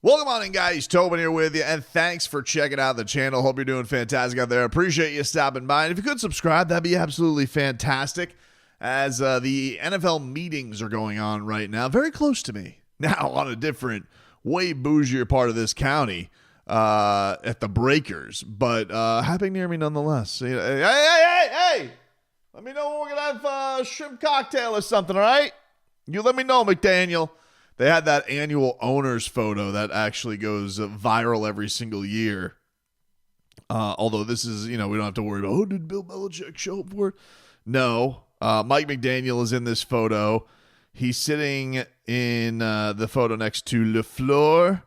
Welcome on in, guys. Tobin here with you, and thanks for checking out the channel. Hope you're doing fantastic out there. Appreciate you stopping by. And if you could subscribe, that'd be absolutely fantastic, as the NFL meetings are going on right now, very close to me. Now, on a different, way bougier part of this county, at the Breakers, but happening near me nonetheless. Hey! Let me know when we're going to have a shrimp cocktail or something, all right? You let me know, McDaniel. They had that annual owners photo that actually goes viral every single year. Although this is, we don't have to worry about, did Bill Belichick show up for it? No. Mike McDaniel is in this photo. He's sitting in the photo next to LaFleur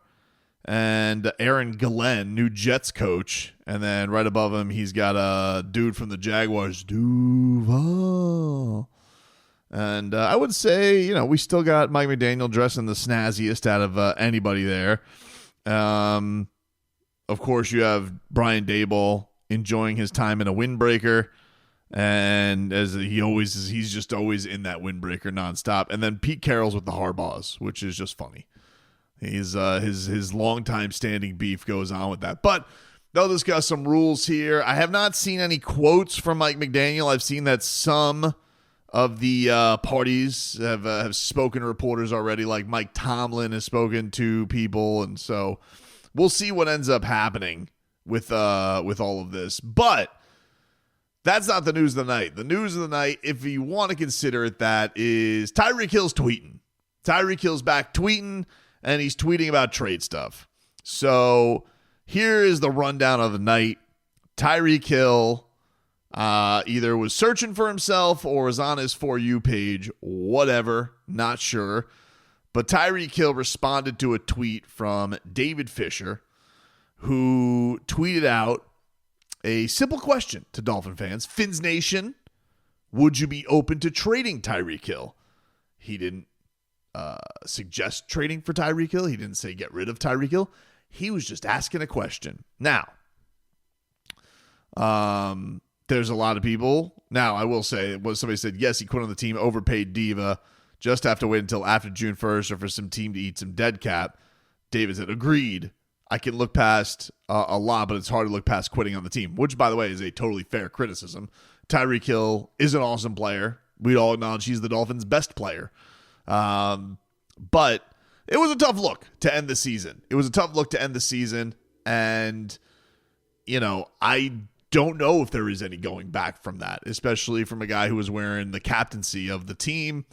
and Aaron Glenn, new Jets coach. And then right above him, he's got a dude from the Jaguars, Duval. And I would say, we still got Mike McDaniel dressing the snazziest out of anybody there. Of course, you have Brian Daboll enjoying his time in a windbreaker. And as he always is, he's just always in that windbreaker nonstop. And then Pete Carroll's with the Harbaughs, which is just funny. He's his longtime standing beef goes on with that. But they'll discuss some rules here. I have not seen any quotes from Mike McDaniel. I've seen that some of the parties have spoken to reporters already, like Mike Tomlin has spoken to people, and so we'll see what ends up happening with all of this. But that's not the news of the night. The news of the night, if you want to consider it that, is Tyreek Hill's tweeting. Tyreek Hill's back tweeting, and he's tweeting about trade stuff. So here is the rundown of the night. Tyreek Hill either was searching for himself or was on his For You page, whatever, not sure. But Tyreek Hill responded to a tweet from David Fisher, who tweeted out a simple question to Dolphin fans. Fins Nation, would you be open to trading Tyreek Hill? He didn't suggest trading for Tyreek Hill. He didn't say get rid of Tyreek Hill. He was just asking a question. Now, there's a lot of people. Now, I will say, somebody said, yes, he quit on the team, overpaid Diva, just have to wait until after June 1st or for some team to eat some dead cap. David said, agreed. I can look past a lot, but it's hard to look past quitting on the team, which, by the way, is a totally fair criticism. Tyreek Hill is an awesome player. We all acknowledge he's the Dolphins' best player. But it was a tough look to end the season. And, I don't know if there is any going back from that, especially from a guy who was wearing the captaincy of the team.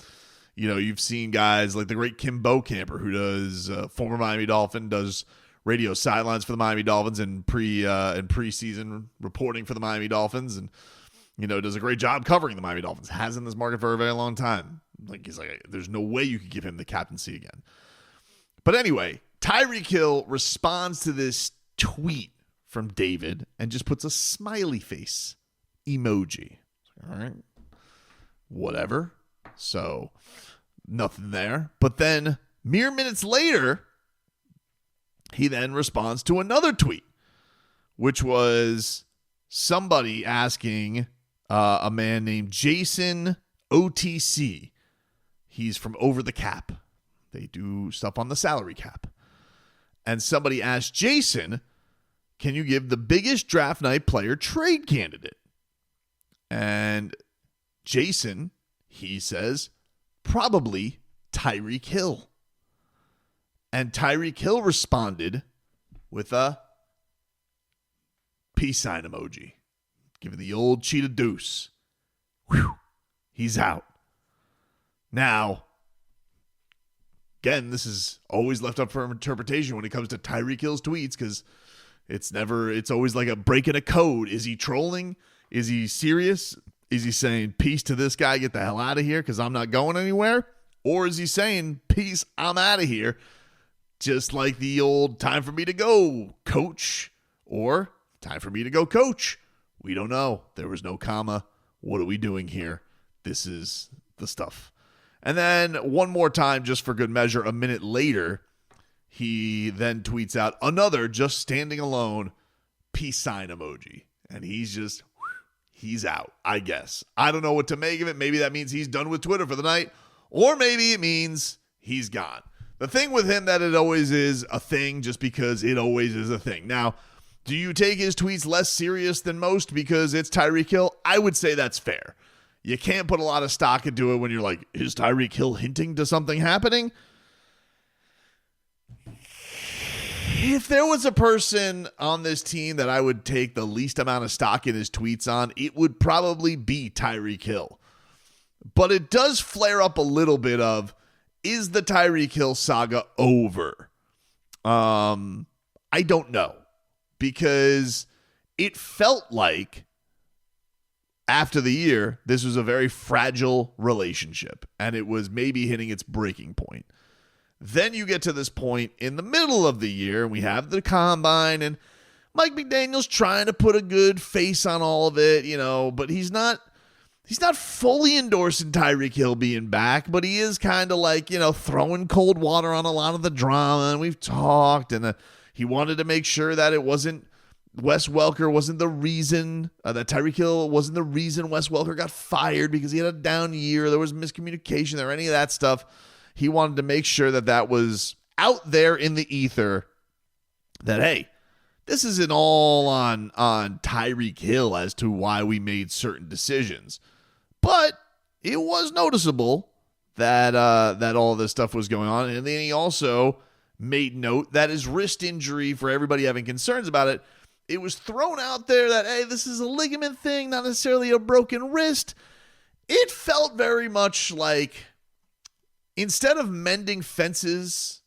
You've seen guys like the great Kim Bokamper, who does former Miami Dolphin, does radio sidelines for the Miami Dolphins and preseason reporting for the Miami Dolphins, and does a great job covering the Miami Dolphins. Has in this market for a very long time. He's like, there's no way you could give him the captaincy again. But anyway, Tyreek Hill responds to this tweet from David and just puts a smiley face emoji. All right, whatever. So nothing there. But then mere minutes later, he then responds to another tweet, which was somebody asking a man named Jason OTC. He's from Over the Cap. They do stuff on the salary cap. And somebody asked Jason, can you give the biggest draft night player trade candidate? And Jason, he says, probably Tyreek Hill. And Tyreek Hill responded with a peace sign emoji, giving the old cheetah deuce. Whew, he's out. Now, again, this is always left up for interpretation when it comes to Tyreek Hill's tweets, because it's always like a break in a code. Is he trolling? Is he serious? Is he saying, peace to this guy, get the hell out of here because I'm not going anywhere? Or is he saying, peace, I'm out of here, just like the old time for me to go, coach, or time for me to go, coach? We don't know. There was no comma. What are we doing here? This is the stuff. And then one more time, just for good measure, a minute later, he then tweets out another just standing alone peace sign emoji. And he's out, I guess. I don't know what to make of it. Maybe that means he's done with Twitter for the night, or maybe it means he's gone. The thing with him that it always is a thing just because it always is a thing. Now, do you take his tweets less serious than most because it's Tyreek Hill? I would say that's fair. You can't put a lot of stock into it when you're like, is Tyreek Hill hinting to something happening? If there was a person on this team that I would take the least amount of stock in his tweets on, it would probably be Tyreek Hill. But it does flare up a little bit of, is the Tyreek Hill saga over? I don't know. Because it felt like after the year, this was a very fragile relationship. And it was maybe hitting its breaking point. Then you get to this point in the middle of the year, and we have the combine, and Mike McDaniel's trying to put a good face on all of it, but he's not fully endorsing Tyreek Hill being back, but he is kind of like, throwing cold water on a lot of the drama, and we've talked, and he wanted to make sure that it wasn't Wes Welker wasn't the reason, that Tyreek Hill wasn't the reason Wes Welker got fired because he had a down year, there was miscommunication there, any of that stuff. He wanted to make sure that that was out there in the ether that, hey, this isn't all on Tyreek Hill as to why we made certain decisions. But it was noticeable that all this stuff was going on. And then he also made note that his wrist injury, for everybody having concerns about it, it was thrown out there that, hey, this is a ligament thing, not necessarily a broken wrist. It felt very much like, instead of mending fences,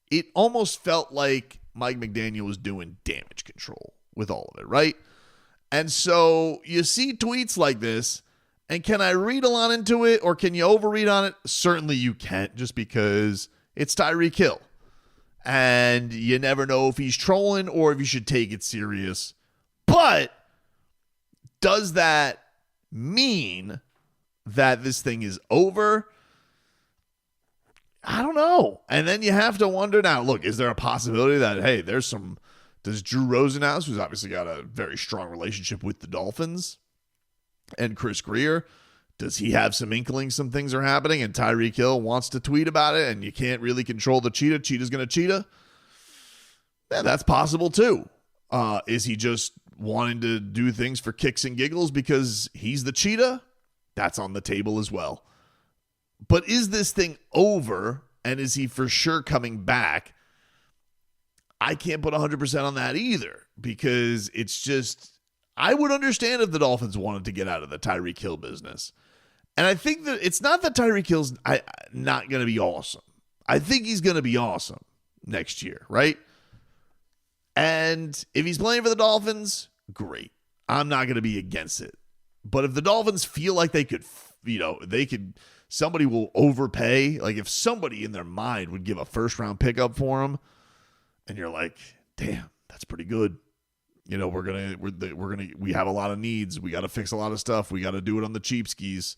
it almost felt like Mike McDaniel was doing damage control with all of it, right? And so you see tweets like this, and can I read a lot into it, or can you overread on it? Certainly you can't, just because it's Tyreek Hill. And you never know if he's trolling or if you should take it serious. But does that mean that this thing is over? I don't know. And then you have to wonder now, look, is there a possibility that, hey, does Drew Rosenhaus, who's obviously got a very strong relationship with the Dolphins, and Chris Greer, does he have some inklings some things are happening and Tyreek Hill wants to tweet about it and you can't really control the cheetah? Cheetah's going to cheetah? Yeah, that's possible too. Is he just wanting to do things for kicks and giggles because he's the cheetah? That's on the table as well. But is this thing over, and is he for sure coming back? I can't put 100% on that either, because it's just, I would understand if the Dolphins wanted to get out of the Tyreek Hill business. And I think that it's not that Tyreek Hill's not going to be awesome. I think he's going to be awesome next year, right? And if he's playing for the Dolphins, great. I'm not going to be against it. But if the Dolphins feel like they could, somebody will overpay. Like if somebody in their mind would give a first-round pickup for him, and you're like, damn, that's pretty good. We have a lot of needs. We got to fix a lot of stuff. We got to do it on the cheap skis.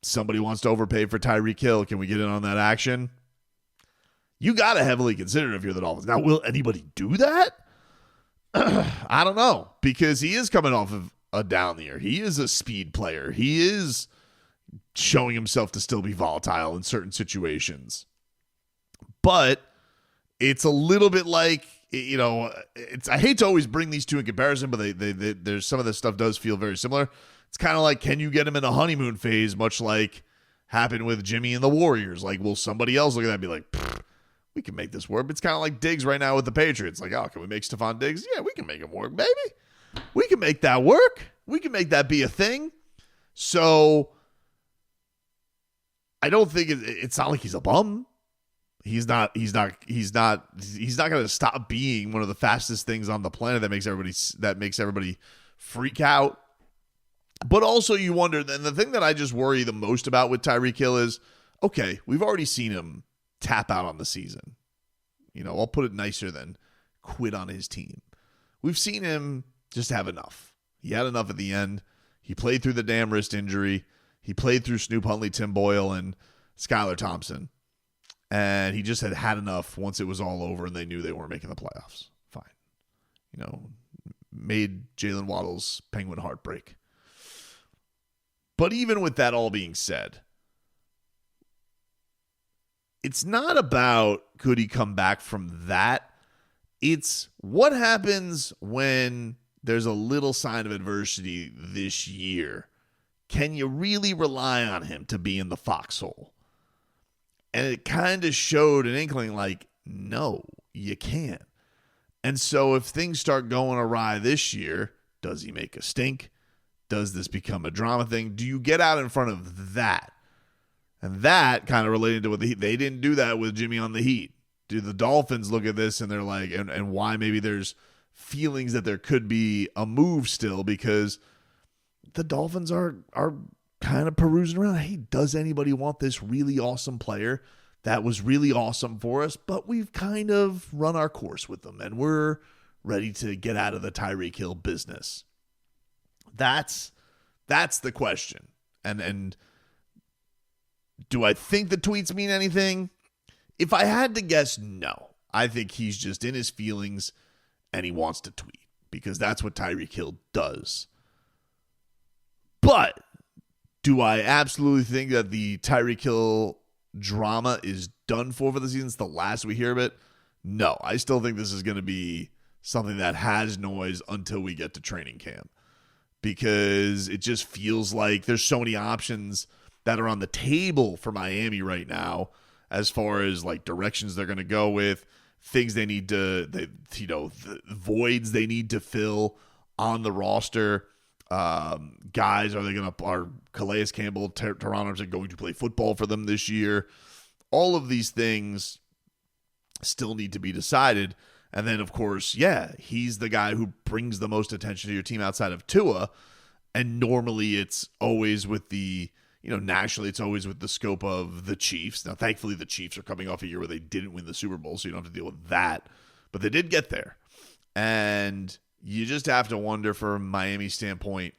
Somebody wants to overpay for Tyreek Hill. Can we get in on that action? You got to heavily consider it if you're the Dolphins. Now, will anybody do that? I don't know, because he is coming off of a down year. He is a speed player. He is showing himself to still be volatile in certain situations. But it's a little bit like, I hate to always bring these two in comparison, but there's some of this stuff does feel very similar. It's kind of like, can you get him in a honeymoon phase, much like happened with Jimmy and the Warriors? Like, will somebody else look at that and be like, we can make this work? It's kind of like Diggs right now with the Patriots. Like, oh, can we make Stephon Diggs? Yeah, we can make him work, baby. We can make that work. We can make that be a thing. So I don't think it's not like he's a bum. He's not going to stop being one of the fastest things on the planet that makes everybody freak out. But also you wonder, and the thing that I just worry the most about with Tyreek Hill is, okay, we've already seen him tap out on the season. I'll put it nicer than quit on his team. We've seen him just have enough. He had enough at the end. He played through the damn wrist injury. He played through Snoop Huntley, Tim Boyle, and Skylar Thompson. And he just had enough once it was all over and they knew they weren't making the playoffs. Fine. Made Jalen Waddle's Penguin heartbreak. But even with that all being said, it's not about could he come back from that. It's what happens when there's a little sign of adversity this year. Can you really rely on him to be in the foxhole? And it kind of showed an inkling like, no, you can't. And so if things start going awry this year, does he make a stink? Does this become a drama thing? Do you get out in front of that? And that kind of related to what they didn't do that with Jimmy on the Heat. Do the Dolphins look at this and they're like, and why maybe there's feelings that there could be a move still because the Dolphins are kind of perusing around. Hey, does anybody want this really awesome player that was really awesome for us, but we've kind of run our course with them and we're ready to get out of the Tyreek Hill business? That's the question. And do I think the tweets mean anything? If I had to guess, no. I think he's just in his feelings and he wants to tweet because that's what Tyreek Hill does. But do I absolutely think that the Tyreek Hill drama is done for the season? It's the last we hear of it. No, I still think this is going to be something that has noise until we get to training camp because it just feels like there's so many options that are on the table for Miami right now as far as like directions they're going to go with, things they need to, the voids they need to fill on the roster. Guys, are Calais Campbell, Toronto's going to play football for them this year? All of these things still need to be decided. And then, of course, he's the guy who brings the most attention to your team outside of Tua. And normally it's always with nationally it's always with the scope of the Chiefs. Now, thankfully, the Chiefs are coming off a year where they didn't win the Super Bowl, so you don't have to deal with that. But they did get there. And you just have to wonder from Miami's standpoint,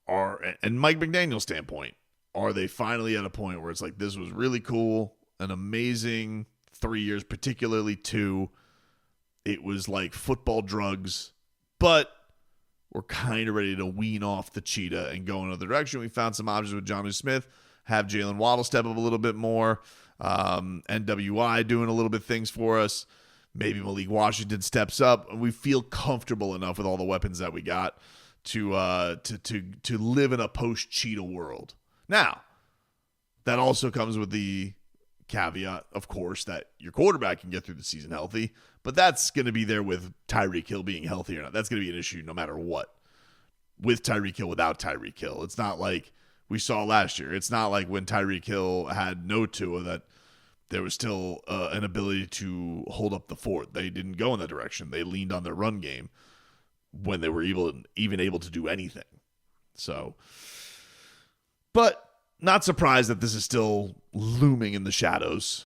and Mike McDaniel's standpoint, are they finally at a point where it's like, this was really cool, an amazing 3 years, particularly 2. It was like football drugs, but we're kind of ready to wean off the cheetah and go in another direction. We found some options with Jonnu Smith, have Jalen Waddle step up a little bit more, NWI doing a little bit things for us. Maybe Malik Washington steps up, and we feel comfortable enough with all the weapons that we got to live in a post-Cheetah world. Now, that also comes with the caveat, of course, that your quarterback can get through the season healthy, but that's going to be there with Tyreek Hill being healthy or not. That's going to be an issue no matter what. With Tyreek Hill, without Tyreek Hill. It's not like we saw last year. It's not like when Tyreek Hill had no Tua that there was still an ability to hold up the fort. They didn't go in that direction. They leaned on their run game when they were even able to do anything. So, but not surprised that this is still looming in the shadows.